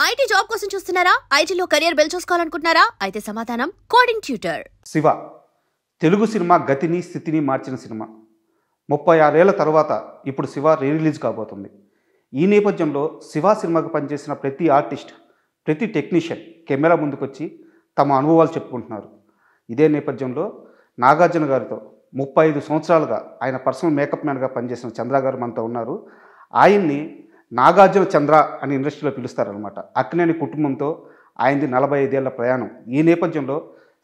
IT job కోసం చూస్తున్నారా? ఐటీలో కెరియర్ బిల్డ్ చూసుకోవాలనుకుంటున్నారా? అయితే సమాధానం కోడింగ్ ట్యూటర్. శివ తెలుగు సినిమా గతిని స్థితిని మార్చిన సినిమా. 36 ఏళ్ల తర్వాత ఇప్పుడు శివ రిలీజ్ కాబోతుంది. ఈ నేపథ్యంలో శివ సినిమాకు పనిచేసిన ప్రతి ఆర్టిస్ట్, ప్రతి టెక్నీషియన్ కెమెరా ముందుకొచ్చి తమ అనుభవాలు చెప్పుకుంటున్నారు. ఇదే నేపథ్యంలో నాగార్జున గారితో 35 సంవత్సరాలుగా ఆయన పర్సనల్ మేకప్ మ్యాన్గా పనిచేసిన చంద్ర గారు మనతో ఉన్నారు. ఆయన్ని నాగార్జున చంద్ర అని ఇండస్ట్రీలో పిలుస్తారనమాట. అక్కినేని కుటుంబంతో ఆయనది 45 ఏళ్ల ప్రయాణం. ఈ నేపథ్యంలో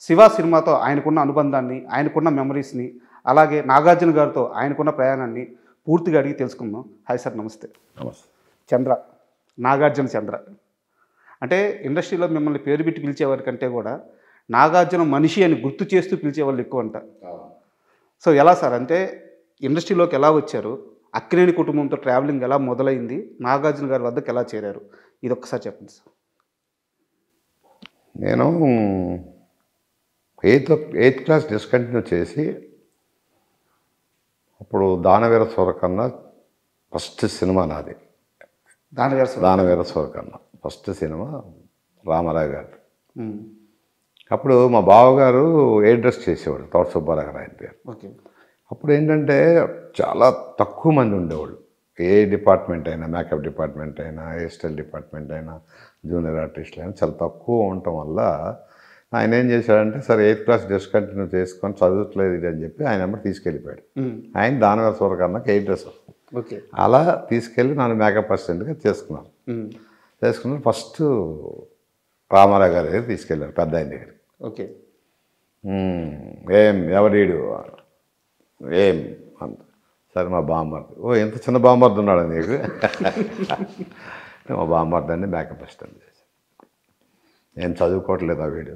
శివ సినిమాతో ఆయనకున్న అనుబంధాన్ని, ఆయనకున్న మెమరీస్ని, అలాగే నాగార్జున గారితో ఆయనకున్న ప్రయాణాన్ని పూర్తిగా అడిగి తెలుసుకుందాం. హాయ్ సార్, నమస్తే. నమస్తే. చంద్ర, నాగార్జున చంద్ర అంటే ఇండస్ట్రీలో మిమ్మల్ని పేరు పెట్టి పిలిచేవారి కంటే కూడా నాగార్జున మనిషి అని గుర్తు చేస్తూ పిలిచేవాళ్ళు ఎక్కువ అంట. సో ఎలా సార్, అంటే ఇండస్ట్రీలోకి ఎలా వచ్చారు, అక్కినేని కుటుంబంతో ట్రావెలింగ్ ఎలా మొదలైంది, నాగార్జున గారి వద్దకు ఎలా చేరారు, ఇది ఒక్కసారి చెప్పండి సార్. నేను ఎయిత్ క్లాస్ డిస్కంటిన్యూ చేసి అప్పుడు దానవీర సూరకర్ణ ఫస్ట్ సినిమా నాది. దానవీర సూరకర్ణ ఫస్ట్ సినిమా రామారావు గారు. అప్పుడు మా బావగారు ఎయిర్ డ్రెస్ చేసేవాడు, తోట సుబ్బారావు గారు ఆయన పేరు. ఓకే. అప్పుడు ఏంటంటే చాలా తక్కువ మంది ఉండేవాళ్ళు. ఏ డిపార్ట్మెంట్ అయినా, మేకప్ డిపార్ట్మెంట్ అయినా, హెయిర్ స్టైల్ డిపార్ట్మెంట్ అయినా, జూనియర్ ఆర్టిస్టులు అయినా చాలా తక్కువ ఉండటం వల్ల ఆయన ఏం చేశాడంటే, సరే ఎయిత్ క్లాస్ డిస్కంటిన్యూ చేసుకొని చదువుతలేదు ఇది అని చెప్పి ఆయన అమ్మ తీసుకెళ్ళిపోయాడు. ఆయన దానవీర సూరకర్ణకి ఎయిర్ డ్రెస్. ఓకే. అలా తీసుకెళ్ళి నన్ను మేకప్ అసిస్టెంట్గా చేసుకున్నాను. ఫస్ట్ రామారావు గారి దగ్గర తీసుకెళ్ళారు, పెద్ద ఆయన దగ్గర. ఓకే. ఏం ఎవరీడు ఏం అంత సరే మా బామ్మర్ది. ఓ ఎంత చిన్న బామ్మర్ది ఉన్నాడు నీకు. మా బామ్మర్ది అని మేకప్ అసిస్టెంట్ చేశాను. నేను చదువుకోవట్లేదు ఆ వీడు,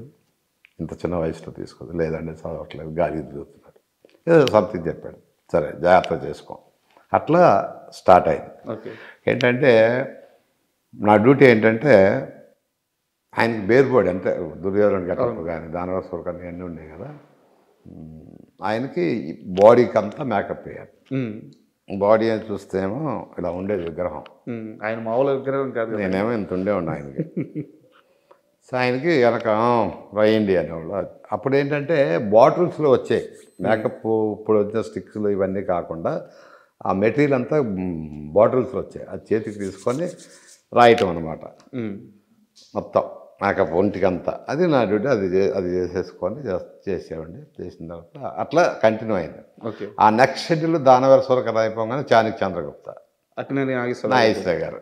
ఇంత చిన్న వయసులో తీసుకోదు. లేదండి చదవట్లేదు, గాలి తిరుగుతున్నాడు, ఏదో సంథింగ్ చెప్పాడు. సరే జాగ్రత్త చేసుకో. అట్లా స్టార్ట్ అయింది. ఓకే. ఏంటంటే నా డ్యూటీ ఏంటంటే ఆయనకి బేర్బోర్డ్ అంటే దుర్యోధన గెటప్ కానీ దానవీర సూరకర్ణ అన్నీ ఉన్నాయి కదా, ఆయనకి బాడీకి అంతా మేకప్ వేయాలి. బాడీ అని చూస్తేమో ఇలా ఉండేది విగ్రహం. ఆయన మామూలు విగ్రహం కాదు. నేనేమో ఇంత ఉండేవాడిని ఆయనకి. సో ఆయనకి వెనక రాయండి అనేవాళ్ళు. అప్పుడు ఏంటంటే బాటిల్స్లో వచ్చాయి మేకప్. ఇప్పుడు వచ్చిన స్టిక్స్లు ఇవన్నీ కాకుండా ఆ మెటీరియల్ అంతా బాటిల్స్లో వచ్చాయి. అది చేతికి తీసుకొని రాయటం అనమాట మొత్తం మేకప్ ఒంటికంతా. అది నా డ్యూటీ. అది చేసేసుకొని చేసేవాడిని. చేసిన తర్వాత అట్లా కంటిన్యూ అయింది. ఓకే. ఆ నెక్స్ట్ షెడ్యూల్ దానవీర సూరకర్ణ అయిపోగానే చాణక్య చంద్రగుప్త అక్కినేని నాగేశ్వరరావు గారు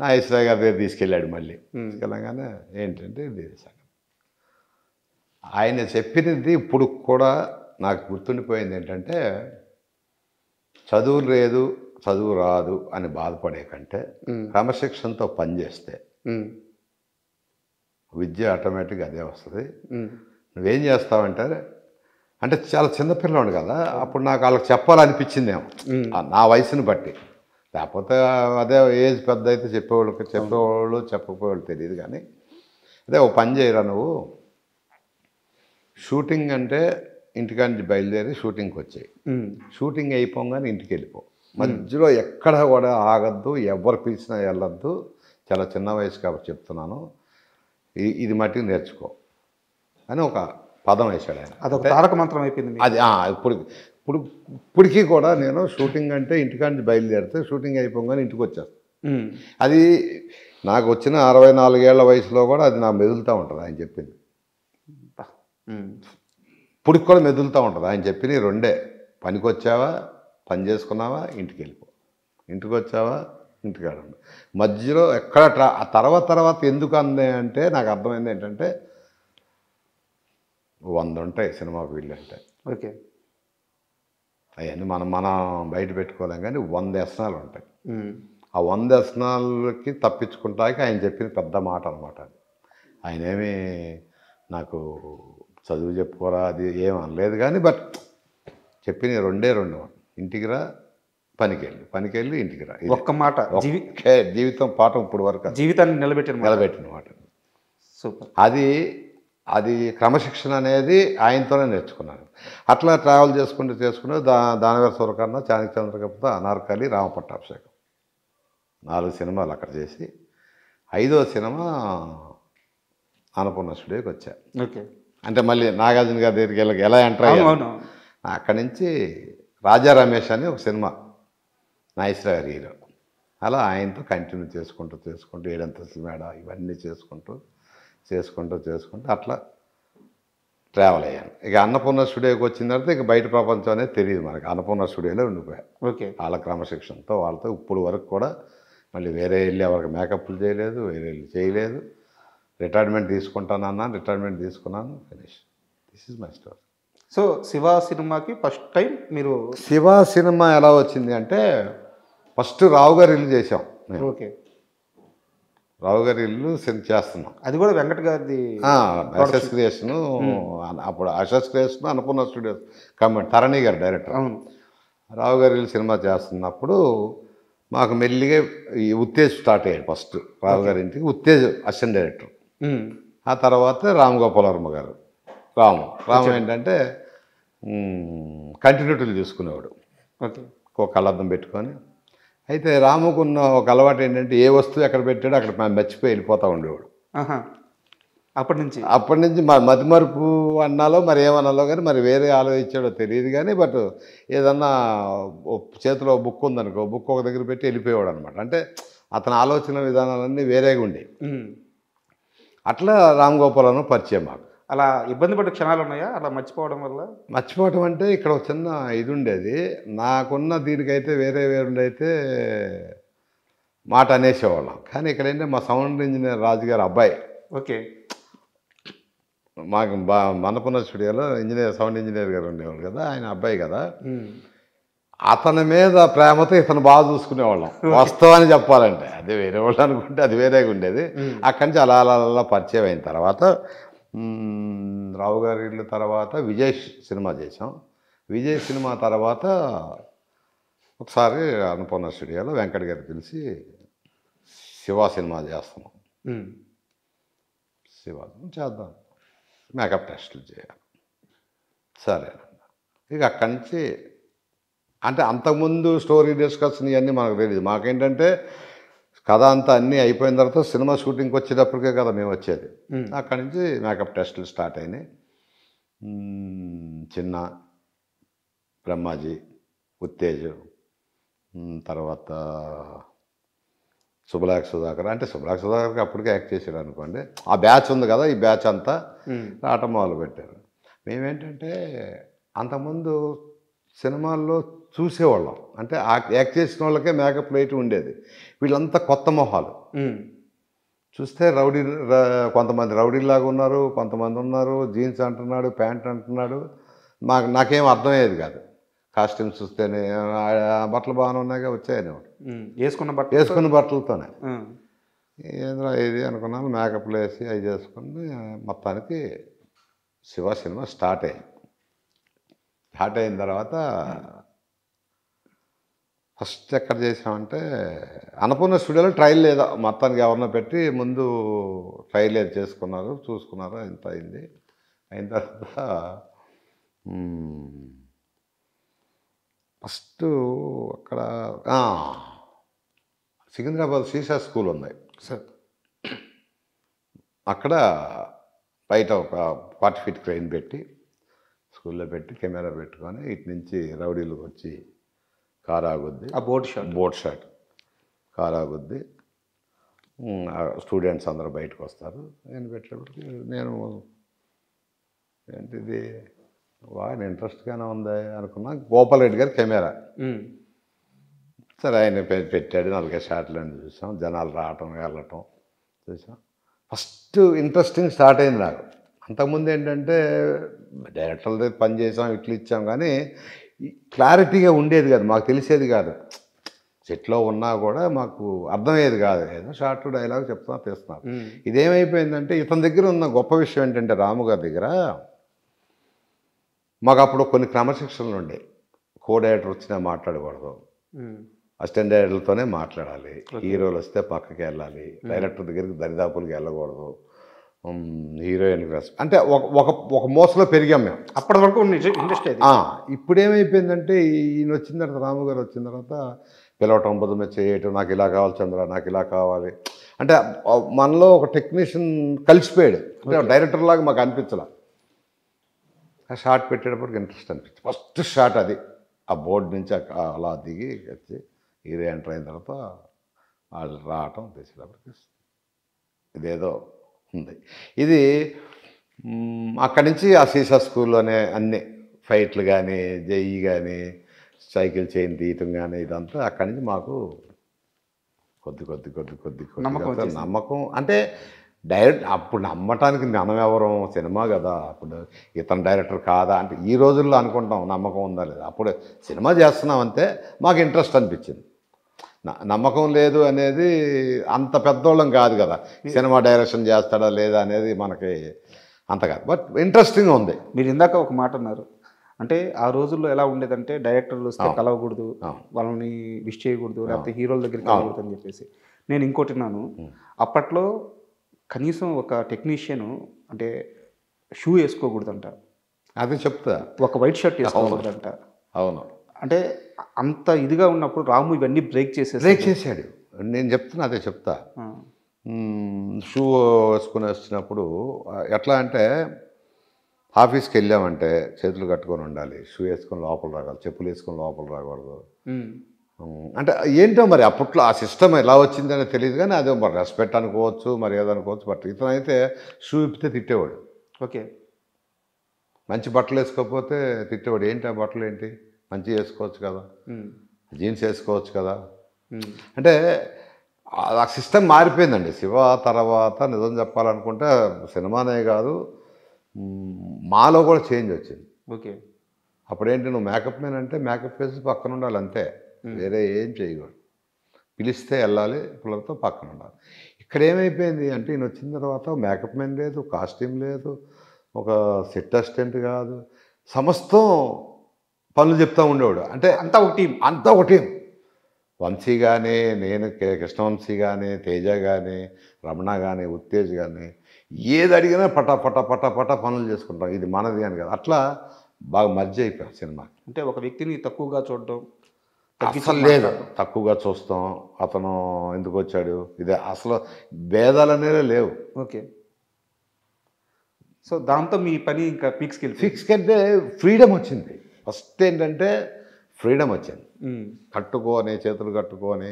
గారి దగ్గర తీసుకెళ్ళాడు. మళ్ళీ తీసుకెళ్ళగానే ఏంటంటే ఇది సంగతి. ఆయన చెప్పినది ఇప్పుడు కూడా నాకు గుర్తుండిపోయింది ఏంటంటే, చదువు లేదు, చదువు రాదు అని బాధపడే కంటే క్రమశిక్షణతో పనిచేస్తే విద్య ఆటోమేటిక్గా అదే వస్తుంది. నువ్వేం చేస్తావంటే, అంటే చాలా చిన్నపిల్లవాడు కదా, అప్పుడు నాకు వాళ్ళకి చెప్పాలనిపించిందేమో నా వయసుని బట్టి. లేకపోతే అదే ఏజ్ పెద్ద అయితే చెప్పేవాళ్ళు చెప్పకపోయేవాళ్ళు తెలియదు. కానీ అదే ఓ పని చేయరా నువ్వు, షూటింగ్ అంటే ఇంటికాడ నుంచి బయలుదేరి షూటింగ్కి వచ్చాయి, షూటింగ్ అయిపోగానే ఇంటికి వెళ్ళిపో, మధ్యలో ఎక్కడ కూడా ఆగద్దు, ఎవరు పిలిచినా వెళ్ళొద్దు. చాలా చిన్న వయసు కాబట్టి చెప్తున్నాను, ఇది మట్టికి నేర్చుకో అని ఒక పదం వేశాడు ఆయన. అదొక తారక మంత్రం అయిపోయింది అది. ఇప్పటికీ కూడా నేను షూటింగ్ అంటే ఇంటికాడ నుంచి బయలుదేరితే షూటింగ్ అయిపోగానే ఇంటికి వచ్చేస్తాను. అది నాకు వచ్చిన 64 ఏళ్ల వయసులో కూడా అది నాకు మెదులుతూ ఉంటుంది ఆయన చెప్పింది. ఇప్పటికి కూడా మెదులుతూ ఉంటుంది ఆయన చెప్పినవి రెండే: పనికి వచ్చావా, పని చేసుకున్నావా, ఇంటికి వెళ్ళిపో. ఇంటికి వచ్చావా, ఇంటికాడ ఉండు. మధ్యలో ఎక్కడ ఆ తర్వాత ఎందుకు అందే అంటే నాకు అర్థమైంది ఏంటంటే, 100 ఉంటాయి సినిమా ఫీల్డ్ అంటే. ఓకే. అవన్నీ మనం బయట పెట్టుకోలేం, కానీ 100 వ్యసనాలు ఉంటాయి. ఆ 100 వ్యసనాలకి తప్పించుకుంటాకి ఆయన చెప్పిన పెద్ద మాట అనమాట. అది ఆయన ఏమీ నాకు చదువు చెప్పుకోరా అది ఏం అనలేదు, కానీ బట్ చెప్పిన రెండే రెండు: ఇంటికి రా, పనికెళ్ళి ఇంటికి రా. ఒక్క మాట జీవితం పాఠం ఇప్పుడు వరకు జీవితాన్ని నిలబెట్టిన మాట. సూపర్. అది క్రమశిక్షణ అనేది ఆయనతోనే నేర్చుకున్నాను. అట్లా ట్రావెల్ చేసుకుంటూ దానవీర సూరకర్ణ, చాణక్య చంద్రగుప్త, అనార్కలి, రామపట్టాభిషేకం 4 సినిమాలు అక్కడ చేసి 5వ సినిమా అన్నపూర్ణ స్టూడియోకి వచ్చా. ఓకే. అంటే మళ్ళీ నాగార్జున గారి దగ్గరికి ఎలా ఎంటర్ అయ్యాను. అవును. అక్కడి నుంచి రాజా రమేష్ అని ఒక సినిమా, నాగేశ్వరరావు గారి హీరో. అలా ఆయనతో కంటిన్యూ చేసుకుంటూ 7 మేడ ఇవన్నీ చేసుకుంటూ అట్లా ట్రావెల్ అయ్యాను. ఇక అన్నపూర్ణ స్టూడియోకి వచ్చిన తర్వాత ఇక బయట ప్రపంచం అనేది తెలియదు మనకి. అన్నపూర్ణ స్టూడియోలో ఉండిపోయాను. ఓకే. వాళ్ళ క్రమశిక్షణతో వాళ్ళతో ఇప్పుడు వరకు కూడా మళ్ళీ వేరే వెళ్ళి ఎవరికి మేకప్లు చేయలేదు, వేరే వెళ్ళి చేయలేదు. రిటైర్మెంట్ తీసుకుంటానన్నా, రిటైర్మెంట్ తీసుకున్నాను, finish. This is my story. So Shiva సినిమాకి ఫస్ట్ టైం మీరు శివ సినిమా ఎలా వచ్చింది అంటే ఫస్ట్ రావు గారి ఇల్లు చేసాం. ఓకే. రావు గారి ఇల్లు చేస్తున్నాం. అది కూడా వెంకట్ గారిది అషస్ క్రియేషన్. అప్పుడు అషస్ క్రియేషన్ అన్నపూర్ణ స్టూడియోస్ తరణి గారు డైరెక్టర్. అవును. రావు గారి ఇల్లు సినిమా చేస్తున్నప్పుడు మాకు మెల్లిగా ఈ ఉత్తేజ్ స్టార్ట్ అయ్యాడు. ఫస్ట్ రావు గారి ఇంటికి ఉత్తేజ్ అసిస్టెంట్ డైరెక్టర్. ఆ తర్వాత రామ్ గోపాల్ వర్మ గారు. రాము ఏంటంటే కంటిన్యూటీలు చూసుకునేవాడు. ఓకే. ఒక కళ్ళద్దం పెట్టుకొని. అయితే రాముకున్న ఒక అలవాటు ఏంటంటే ఏ వస్తువు ఎక్కడ పెట్టాడో అక్కడ మర్చిపోయి వెళ్ళిపోతూ ఉండేవాడు. అప్పటి నుంచి మతిమరుపు అన్నాలో మరి ఏమన్నాలో కానీ మరి వేరే ఆలోచించాడో తెలియదు కానీ బట్ ఏదన్నా చేతిలో బుక్ ఉందనుకో, బుక్ ఒక దగ్గర పెట్టి వెళ్ళిపోయేవాడు అనమాట. అంటే అతని ఆలోచన విధానాలన్నీ వేరేగా ఉండేవి. అట్లా రామ్ గోపాలను పరిచయం మాకు. అలా ఇబ్బంది పడే క్షణాలు ఉన్నాయా అలా మర్చిపోవడం వల్ల? మర్చిపోవడం అంటే ఇక్కడ ఒక చిన్న ఇది ఉండేది. నాకున్న దీనికైతే వేరే అయితే మాట అనేసేవాళ్ళం. కానీ ఇక్కడ ఏంటంటే మా సౌండ్ ఇంజనీర్ రాజుగారి అబ్బాయి. ఓకే. మాకు అన్నపూర్ణ స్టూడియోలో సౌండ్ ఇంజనీర్ గారు ఉండేవాళ్ళు కదా, ఆయన అబ్బాయి కదా. అతని మీద ప్రేమతో ఇతను బాగా చూసుకునేవాళ్ళం. వాస్తవాన్ని చెప్పాలంటే అది వేరే వాళ్ళు అనుకుంటే అది వేరేగా ఉండేది. అక్కడి నుంచి అలా పరిచయం అయిన తర్వాత రావు గారి ఇల్లు తర్వాత విజయ్ సినిమా చేసాం. విజయ్ సినిమా తర్వాత ఒకసారి అన్నపూర్ణ స్టూడియోలో వెంకట్ గారు పిలిచి శివ సినిమా చేస్తున్నాం, శివ చేద్దాం, మేకప్ టెస్టులు చేయాలి. సరే. ఇక అక్కడి నుంచి అంటే అంతకుముందు స్టోరీ డిస్కషన్ ఇవన్నీ మనకు తెలియదు. మాకేంటంటే కథ అంతా అన్నీ అయిపోయిన తర్వాత సినిమా షూటింగ్కి వచ్చేటప్పటికే కదా మేము వచ్చేది. అక్కడి నుంచి మేకప్ టెస్టులు స్టార్ట్ అయినాయి. చిన్న, బ్రహ్మాజీ, ఉత్తేజ్, తర్వాత శుభలాఖ సుధాకర్. అంటే శుభలాఖ సుధాకర్కి అప్పటికే యాక్ట్ చేశాడు అనుకోండి. ఆ బ్యాచ్ ఉంది కదా, ఈ బ్యాచ్ అంతా రావటం మొదలు పెట్టారు. మేమేంటంటే అంతకుముందు సినిమాల్లో చూసేవాళ్ళం. అంటే యాక్ట్ చేసిన వాళ్ళకే మేకప్ లైట్ ఉండేది. వీళ్ళంతా కొత్త మొహాలు. చూస్తే కొంతమంది రౌడీలాగా ఉన్నారు, కొంతమంది ఉన్నారు జీన్స్ అంటున్నాడు, ప్యాంట్ అంటున్నాడు. నాకేం అర్థమయ్యేది కాదు. కాస్ట్యూమ్స్ చూస్తేనే బట్టలు బాగానే ఉన్నాయిగా వచ్చాయనేవాడు. వేసుకున్న బట్టలతోనే ఏంద్రా ఇది అనుకున్నాను. మేకప్లు వేసి అవి చేసుకుని మొత్తానికి శివ సినిమా స్టార్ట్ అయింది. స్టార్ట్ అయిన తర్వాత ఫస్ట్ ఎక్కడ చేసామంటే అన్నపూర్ణ స్టూడియోలో ట్రయల్ లేదా మొత్తానికి ఎవరినో పెట్టి ముందు ట్రయల్ ఏది చేసుకున్నారు, చూసుకున్నారు. ఇంత అయింది. అయిన తర్వాత ఫస్ట్ అక్కడ సికింద్రాబాద్ శీషా స్కూల్ ఉంది సార్. అక్కడ బయట ఒక 40 ఫీట్ క్రెయిన్ పెట్టి స్కూల్లో పెట్టి కెమెరా పెట్టుకొని ఇటు నుంచి రౌడీలకు వచ్చి కారు ఆగుద్ది. బోట్ షాట్ కారు ఆగుద్ది. స్టూడెంట్స్ అందరూ బయటకు వస్తారు. నేను పెట్టేటప్పటికి నేను ఏంటిది బాగా ఇంట్రెస్ట్గానే ఉంది అనుకున్నా. గోపాల్ రెడ్డి గారి కెమెరా. సరే ఆయన పెట్టాడు. 4 షాట్లు అని చూసాం. జనాలు రావటం వెళ్ళటం చూసాం. ఫస్ట్ ఇంట్రెస్టింగ్ స్టార్ట్ అయింది నాకు. అంతకుముందు ఏంటంటే డైరెక్టర్ల దగ్గర పని చేసాం, ఇట్లు ఇచ్చాం, కానీ క్లారిటీగా ఉండేది కాదు, మాకు తెలిసేది కాదు. సెట్లో ఉన్నా కూడా మాకు అర్థమయ్యేది కాదు. ఏదో షార్ట్ డైలాగ్ చెప్తున్నా తీస్తున్నాం. ఇదేమైపోయిందంటే ఇతని దగ్గర ఉన్న గొప్ప విషయం ఏంటంటే రాము గారి దగ్గర మాకు అప్పుడు కొన్ని క్రమశిక్షణలు ఉండే. కో డైరెక్టర్ వచ్చినా మాట్లాడకూడదు, అసిస్టెంట్ డైరెక్టర్లతోనే మాట్లాడాలి, హీరోలు వస్తే పక్కకి వెళ్ళాలి, డైరెక్టర్ దగ్గరికి దరిదాపులకి వెళ్ళకూడదు, హీరోయిన్ అంటే ఒక మోసలో పెరిగాం మేము అప్పటి వరకు ఇండస్ట్రీ. ఇప్పుడు ఏమైపోయిందంటే ఈయన వచ్చిన తర్వాత రాము గారు వచ్చిన తర్వాత పిలవటం, బుధమే చేయటం, నాకు ఇలా కావాలి చంద్ర, నాకు ఇలా కావాలి. అంటే మనలో ఒక టెక్నీషియన్ కలిసిపోయాడు, అంటే డైరెక్టర్ లాగా మాకు అనిపించలే. ఆ షాట్ పెట్టేటప్పటికి ఇంట్రెస్ట్ అనిపించింది. ఫస్ట్ షాట్ అది, ఆ బోర్డు నుంచి అలా దిగి వచ్చి హీరో ఎంటర్ అయిన తర్వాత వాళ్ళు రావటం తెచ్చేటప్పటికి ఇదేదో ఉంది. ఇది అక్కడి నుంచి ఆ సీసా స్కూల్లోనే అన్ని ఫైట్లు కానీ, జెయ్యి కానీ, సైకిల్ చైన్ తీయటం కానీ, ఇదంతా అక్కడి నుంచి మాకు కొద్ది నమ్మకం. అంటే డైరెక్ట్ అప్పుడు నమ్మటానికి మనం ఎవరం, సినిమా కదా, అప్పుడు ఇతను డైరెక్టర్ కాదా అంటే ఈ రోజుల్లో అనుకుంటాం నమ్మకం ఉందా లేదా. అప్పుడు సినిమా చేస్తున్నాం అంతే, మాకు ఇంట్రెస్ట్ అనిపించింది. నమ్మకం లేదు అనేది అంత పెద్దోళ్ళం కాదు కదా, సినిమా డైరెక్షన్ చేస్తాడా లేదా అనేది మనకి అంత కాదు, బట్ ఇంట్రెస్టింగ్ ఉంది. మీరు ఇందాక ఒక మాట అన్నారు, అంటే ఆ రోజుల్లో ఎలా ఉండేదంటే డైరెక్టర్లు వస్తే కలవకూడదు, వాళ్ళని విష్ చేయకూడదు, లేకపోతే హీరోల దగ్గరికి వెళ్ళకూడదు అని చెప్పేసి. నేను ఇంకోటి విన్నాను, అప్పట్లో కనీసం ఒక టెక్నీషియన్ అంటే షూ వేసుకోకూడదంట, అది చెప్తా, ఒక వైట్ షర్ట్ వేసుకోకూడదంట. అవును, అంటే అంత ఇదిగా ఉన్నప్పుడు రాము ఇవన్నీ బ్రేక్ చేశాడు. నేను చెప్తున్నా, అదే చెప్తా. షూ వేసుకుని వచ్చినప్పుడు ఎట్లా అంటే ఆఫీస్కి వెళ్ళామంటే చేతులు కట్టుకొని ఉండాలి, షూ వేసుకొని లోపల రాగాలి, చెప్పులు వేసుకొని లోపల రాకూడదు. అంటే ఏంటో మరి అప్పట్లో ఆ సిస్టమ్ ఎలా వచ్చిందని తెలియదు, కానీ అదే మరి రెస్పెక్ట్ అనుకోవచ్చు, మరి ఏదనుకోవచ్చు. బట్ ఇతను అయితే షూ ఇప్పితే తిట్టేవాడు. ఓకే, మంచి బట్టలు వేసుకోకపోతే తిట్టేవాడు. ఏంటి ఆ బట్టలు ఏంటి, మంచిగా వేసుకోవచ్చు కదా, జీన్స్ వేసుకోవచ్చు కదా. అంటే ఆ సిస్టమ్ మారిపోయిందండి. శివ తర్వాత నిజం చెప్పాలనుకుంటే సినిమానే కాదు, మాలో కూడా చేంజ్ వచ్చింది. ఓకే, అప్పుడేంటి, నువ్వు మేకప్ మ్యాన్ అంటే మేకప్ వేసి పక్కన ఉండాలి అంతే, వేరే ఏం చేయకూడదు. పిలిస్తే వెళ్ళాలి, పిల్లలతో పక్కన ఉండాలి. ఇక్కడ ఏమైపోయింది అంటే ఈయన వచ్చిన తర్వాత మేకప్ మ్యాన్ లేదు, కాస్ట్యూమ్ లేదు, ఒక సెట్ అసిస్టెంట్ కాదు, సమస్తం పనులు చెప్తూ ఉండేవాడు. అంటే అంతా ఒక టీం. వంశీ కానీ, నేను కృష్ణవంశీ కానీ, తేజ కానీ, రమణ కానీ, ఉత్తేజ్ కానీ, ఏది అడిగినా పట పనులు చేసుకుంటాం, ఇది మనది అని కదా. అట్లా బాగా మర్జీ అయిపోయాం సినిమా. అంటే ఒక వ్యక్తిని తక్కువగా చూడడం అసలు లేదు, తక్కువగా చూస్తాం, అతను ఎందుకు వచ్చాడు, ఇదే అసలు భేదాలు అనేవి లేవు. ఓకే, సో దాంతో మీ పని ఇంకా ఫిక్స్కి అంటే ఫ్రీడమ్ వచ్చింది. ఫస్ట్ ఏంటంటే ఫ్రీడమ్ వచ్చింది. కట్టుకొని, చేతులు కట్టుకొని,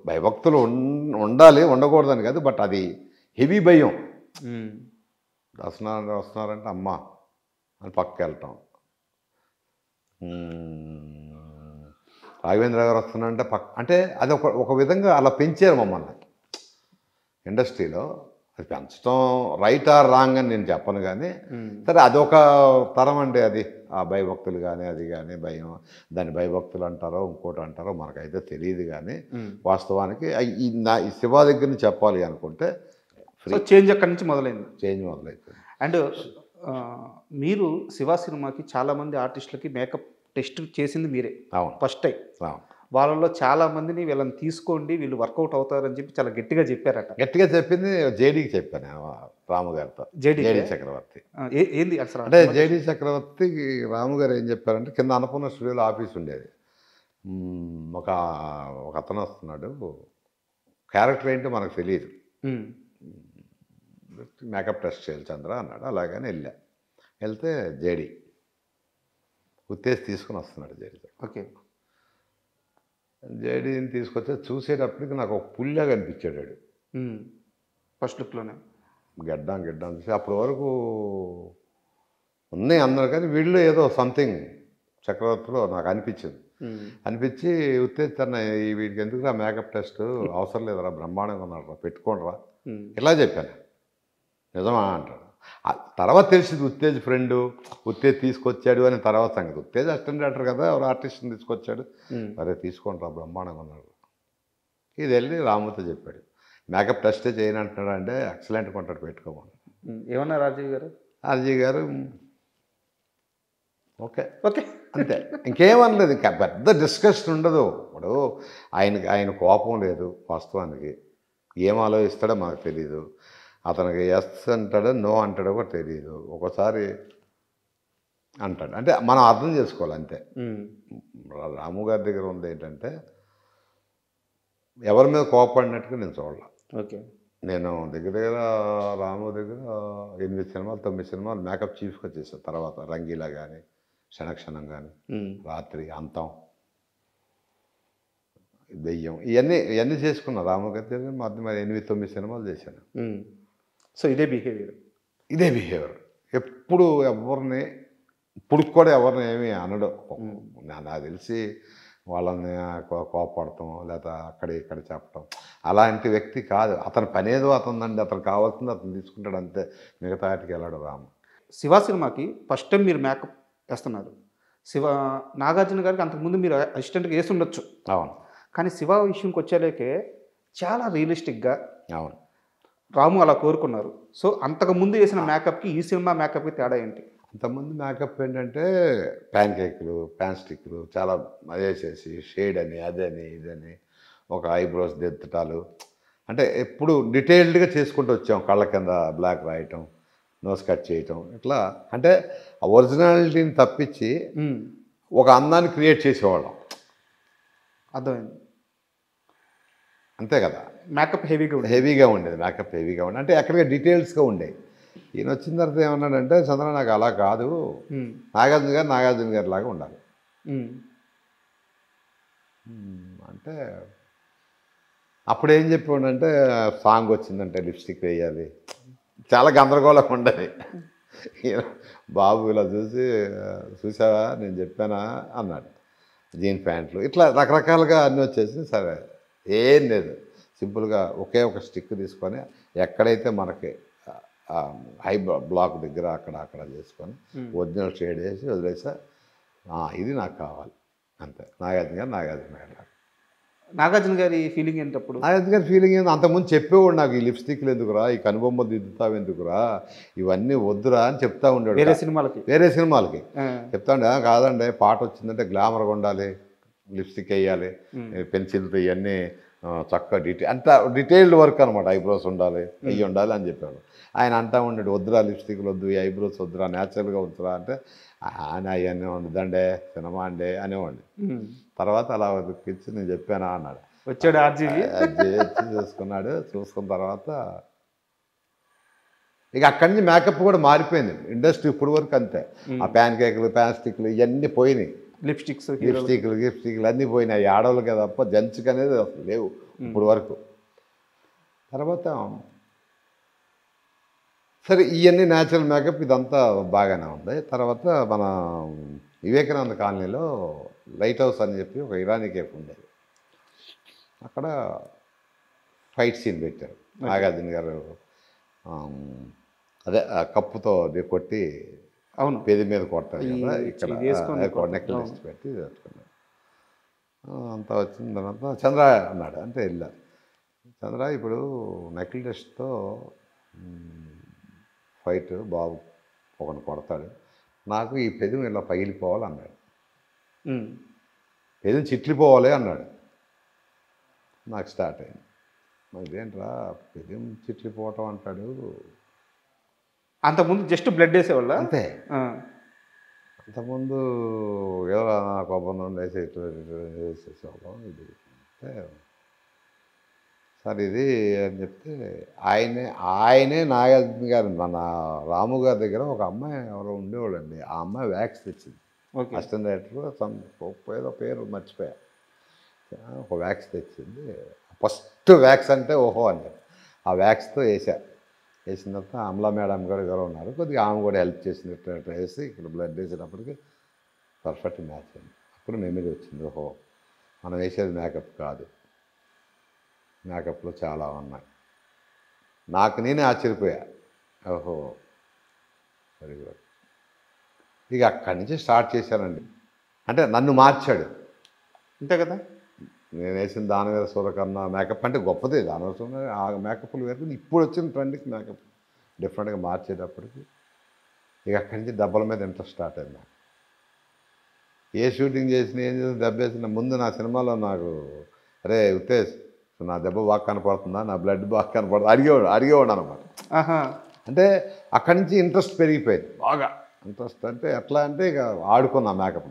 భయభక్తులు ఉండాలి, ఉండకూడదని కాదు, బట్ అది హెవీ భయం. వస్తున్నారంటే అమ్మా అని పక్కకి వెళ్ళటం, రాఘవేంద్ర గారు వస్తున్నారంటే అంటే అది ఒక విధంగా అలా పెంచారు మమ్మల్ని ఇండస్ట్రీలో. అది పెంచడం రైట్ ఆర్ రాంగ్ అని నేను చెప్పను, కానీ సరే అదొక తరం అండి. అది ఆ భయభక్తులు కానీ, అది కానీ భయం, దాన్ని భయభక్తులు అంటారో ఇంకోటి అంటారో మనకైతే తెలియదు. కానీ వాస్తవానికి ఈ శివ దగ్గర చెప్పాలి అనుకుంటే చేంజ్ అక్కడి నుంచి మొదలైంది. అండ్ మీరు శివ సినిమాకి చాలామంది ఆర్టిస్టులకి మేకప్ టెస్ట్ చేసింది మీరే. అవును, ఫస్ట్ టైం. వాళ్ళలో చాలా మందిని వీళ్ళని తీసుకోండి, వీళ్ళు వర్కౌట్ అవుతారని చెప్పి చాలా గట్టిగా చెప్పారట. గట్టిగా చెప్పింది జేడీకి చెప్పాను నేను, రాము గారితో. జేడీ చక్రవర్తి ఏంది అసలు అంటే జేడీ చక్రవర్తి రాము గారు ఏం చెప్పారంటే, కింద అన్నపూర్ణ స్టూడియోలో ఆఫీస్ ఉండేది. ఒక అతను వస్తున్నాడు, క్యారెక్టర్ ఏంటో మనకు తెలియదు, మేకప్ టెస్ట్ చేయాలి చంద్ర అన్నాడు. అలాగని వెళ్తే జేడీ ఉత్తేజ్ తీసుకుని వస్తున్నాడు. ఓకే, జేడీని తీసుకొచ్చే చూసేటప్పటికి నాకు ఒక పుల్లాగా అనిపించాడు. ఫస్ట్ లుక్లోనే గడ్డం చూసి అప్పటి వరకు ఉన్నాయి అందరు, కానీ వీళ్ళు ఏదో సంథింగ్ చక్రవర్తిలో నాకు అనిపించి ఉత్తేజ్ తన వీడికి ఎందుకురా మేకప్ టెస్ట్, అవసరం లేదురా, బ్రహ్మాండంగా ఉన్నాడు, పెట్టుకోండిరా ఇలా చెప్పాను. నిజమా అంటాడు. తర్వాత తెలిసింది ఉత్తేజ్ ఫ్రెండు, ఉత్తేజ్ తీసుకొచ్చాడు అని తర్వాత సంగతి. ఉత్తేజ్ అసిస్టెంట్ డైరెక్టర్ కదా, ఎవరు ఆర్టిస్ట్ని తీసుకొచ్చాడు, అరే తీసుకోండి రా బ్రహ్మాండంగా ఉన్నాడు. ఇది వెళ్ళి రాముతో చెప్పాడు, మేకప్ టెస్టే చేయను అంటున్నాడు. అంటే ఎక్సలెంట్ కొంటాడు, పెట్టుకోమని. ఏమన్నా రాజీవ్ గారు ఓకే అంతే, ఇంకేమనలేదు. ఇంకా పెద్ద డిస్కషన్ ఉండదు. ఇప్పుడు ఆయన కోపం లేదు, వాస్తవానికి ఏం ఆలోచిస్తాడో మనకు తెలీదు. అతనికి ఎస్ అంటాడో నో అంటాడో కూడా తెలియదు. ఒకసారి అంటాడు, అంటే మనం అర్థం చేసుకోవాలి అంతే. రాము గారి దగ్గర ఉంది ఏంటంటే, ఎవరి మీద కోపడినట్టుగా నేను చూడాలి. ఓకే. నేను దగ్గర దగ్గర రాము దగ్గర 8 సినిమాలు 9 సినిమాలు మేకప్ చీఫ్గా చేశాను. తర్వాత రంగీలా కానీ, క్షణక్షణం కానీ, రాత్రి, అంతం, దెయ్యం, ఇవన్నీ చేసుకున్నా. రాము గారి మధ్య మరి 8 9 సినిమాలు చేశాను. సో ఇదే బిహేవియర్ ఎప్పుడు ఎవరిని ఇప్పుడు కూడా ఎవరిని ఏమీ అనడు. నాకు తెలిసి వాళ్ళని కోపడటం లేదా అక్కడ ఇక్కడ చెప్పటం అలాంటి వ్యక్తి కాదు. అతని పనేదో అతనిదండి, అతను కావాల్సింది అతను తీసుకుంటాడు అంతే, మిగతా వాటికి వెళ్ళాడు రాము. శివ సినిమాకి ఫస్ట్ టైం మీరు మేకప్ వేస్తున్నారు. నాగార్జున గారికి అంతకుముందు మీరు అసిస్టెంట్గా వేసి ఉండొచ్చు. అవును. కానీ శివ విషయంకి వచ్చేలేకే చాలా రియలిస్టిక్గా అవును రాము అలా కోరుకున్నారు. సో అంతకుముందు వేసిన మేకప్కి ఈ సినిమా మేకప్కి తేడా ఏంటి? అంతకుముందు మేకప్ ఏంటంటే ప్యాన్ కేకులు, ప్యాన్ స్టిక్లు చాలా వేసేసి షేడ్ అని అదని ఇదని ఒక ఐబ్రోస్ దిద్దటాలు, అంటే ఎప్పుడు డీటెయిల్డ్గా చేసుకుంటూ వచ్చాం. కళ్ళ కింద బ్లాక్ రాయటం, నోస్ కట్ చేయటం, ఇట్లా అంటే ఆ ఒరిజినాలిటీని తప్పించి ఒక అందాన్ని క్రియేట్ చేసేవాళ్ళం. అర్థమైంది. అంతే కదా. మేకప్ హెవీగా ఉండేది. మేకప్ హెవీగా ఉండేది అంటే ఎక్కడికి డీటెయిల్స్గా ఉండేవి. ఈయన వచ్చిన తర్వాత ఏమన్నాడంటే, చంద్ర నాకు అలా కాదు, నాగార్జున గారి లాగా ఉండాలి అంటే అప్పుడు ఏం చెప్పాడంటే, సాంగ్ వచ్చిందంటే లిప్స్టిక్ వేయాలి, చాలా గందరగోళంగా ఉండేది. బాబు ఇలా చూసావా నేను చెప్పానా అన్నాడు. జీన్ ప్యాంట్లు ఇట్లా రకరకాలుగా అన్నీ వచ్చేసి, సరే ఏం లేదు, సింపుల్గా ఒకే ఒక స్టిక్ తీసుకొని ఎక్కడైతే మనకి హై బ్లాక్ దగ్గర అక్కడ చేసుకొని ఒరిజినల్ షేడ్ వేసి వదిలేసా, ఇది నాకు కావాలి అంతే. నాగార్జున గారి ఫీలింగ్ ఏంటప్పుడు? నాగార్జున గారి ఫీలింగ్ ఏంటి, అంతకుముందు చెప్పేవాడు నాకు, ఈ లిప్స్టిక్లు ఎందుకురా, ఈ కనుబొమ్మ దిద్దుతావు ఎందుకురా, ఇవన్నీ వద్దురా అని చెప్తా ఉండేవాడు. వేరే సినిమాలకి చెప్తాండే. కాదండి, పాట వచ్చిందంటే గ్లామర్గా ఉండాలి, లిప్స్టిక్ వేయాలి, పెన్సిల్తో ఇవన్నీ చక్కగా అంత డీటెయిల్డ్ వర్క్ అనమాట, ఐబ్రోస్ ఉండాలి, అయ్యి ఉండాలి అని చెప్పాడు. ఆయన అంటా ఉండాడు, వద్దురా లిప్స్టిక్లు వద్దు, ఈ ఐబ్రోస్ వద్దురా, న్యాచురల్గా వద్దురా అంటే ఆయన అవన్నీ ఉండదండే సినిమా అండే అనేవాడిని. తర్వాత అలా దుఃఖించి నేను చెప్పానా అన్నాడు. వచ్చాడు ఆర్జీవి చూసుకున్నాడు. చూసుకున్న తర్వాత ఇక అక్కడి నుంచి మేకప్ కూడా మారిపోయింది. ఇండస్ట్రీ ఇప్పుడు వరకు అంతే. ఆ ప్యాన్ కేకులు, ప్యాన్ స్టిక్లు ఇవన్నీ పోయినాయి. లిప్స్టిక్లు అన్నీ పోయినాయి. ఆడవాళ్ళకి తప్ప జెంట్స్కి అనేది అసలు లేవు ఇప్పుడు వరకు. తర్వాత సరే ఇవన్నీ న్యాచురల్ మేకప్ ఇదంతా బాగానే ఉంది. తర్వాత మన వివేకానంద కాలనీలో లైట్ హౌస్ అని చెప్పి ఒక ఇరానీ కేఫ్ ఉండేది. అక్కడ ఫైట్ సీన్ పెట్టారు. నాగార్జున గారు అదే కప్పుతో కొట్టి అవును పేద మీద కొడతారు కదా, ఇక్కడ నెక్లెస్ పెట్టి తెచ్చుకున్నారు. అంతా వచ్చిన తర్వాత చంద్ర అన్నాడు. అంటే వెళ్ళా, చంద్ర ఇప్పుడు నెక్లెస్తో ఫైట్ బాబు ఒకటి కొడతాడు, నాకు ఈ పెదం ఇలా పగిలిపోవాలి అన్నాడు. పెదం చిట్లిపోవాలి అన్నాడు. నాకు స్టార్ట్ అయింది, ఇదేంట్రా పెదం చిట్లిపోవటం అంటాడు. అంతకుముందు జస్ట్ బ్లడ్ వేసేవాళ్ళ అంతే. అంతకుముందు ఏదో కోపం వేసి వేసేసేవాళ్ళం. ఇది అంటే సార్ ఇది అని చెప్తే ఆయనే నాగార్జున గారు మన రాము గారి దగ్గర ఒక అమ్మాయి ఎవరో ఉండేవాళ్ళండి. ఆ అమ్మాయి వ్యాక్స్ తెచ్చింది. అసిస్టెంట్ డైరెక్టర్ ఏదో పేరు మర్చిపోయా. ఒక వ్యాక్స్ తెచ్చింది. ఫస్ట్ వ్యాక్స్ అంటే ఓహో అని ఆ వ్యాక్స్తో వేసిన తర్వాత అమలా మేడం కూడా ఎవరో ఉన్నారు, కొద్దిగా ఆమె కూడా హెల్ప్ చేసినట్టు వేసి ఇక్కడ బ్లడ్ వేసేటప్పటికి పర్ఫెక్ట్ మ్యాచ్ అయింది. అప్పుడు మెమరీ వచ్చింది, ఓహో మనం వేసేది మేకప్ కాదు, మేకప్లో చాలా ఉన్నాయి. నాకు నేనే ఆశ్చర్యపోయా, ఓహో వెరీ గుడ్. ఇక అక్కడి నుంచి స్టార్ట్ చేశానండి. అంటే నన్ను మార్చాడు అంతే కదా. నేను వేసిన దానివేద సూరకర్ణ మేకప్ అంటే గొప్పదే, దానివల్ల ఆ మేకప్లు వేరు. ఇప్పుడు వచ్చిన ట్రెండ్కి మేకప్ డిఫరెంట్గా మార్చేటప్పటికి ఇక అక్కడి నుంచి దెబ్బల మీద ఇంట్రెస్ట్ స్టార్ట్ అయింది నాకు. ఏ షూటింగ్ చేసిన ఏం చేసిన దెబ్బేసిన ముందు నా సినిమాలో నాకు అరే ఉత్తేజ్ నా దెబ్బ బాగా కనపడుతుందా, నా బ్లడ్ బాగా కనపడుతుంది అడిగేవాడు అనమాట. అంటే అక్కడి నుంచి ఇంట్రెస్ట్ పెరిగిపోయింది బాగా. ఇంట్రెస్ట్ అంటే ఎట్లా అంటే ఇక ఆడుకున్నా మేకప్.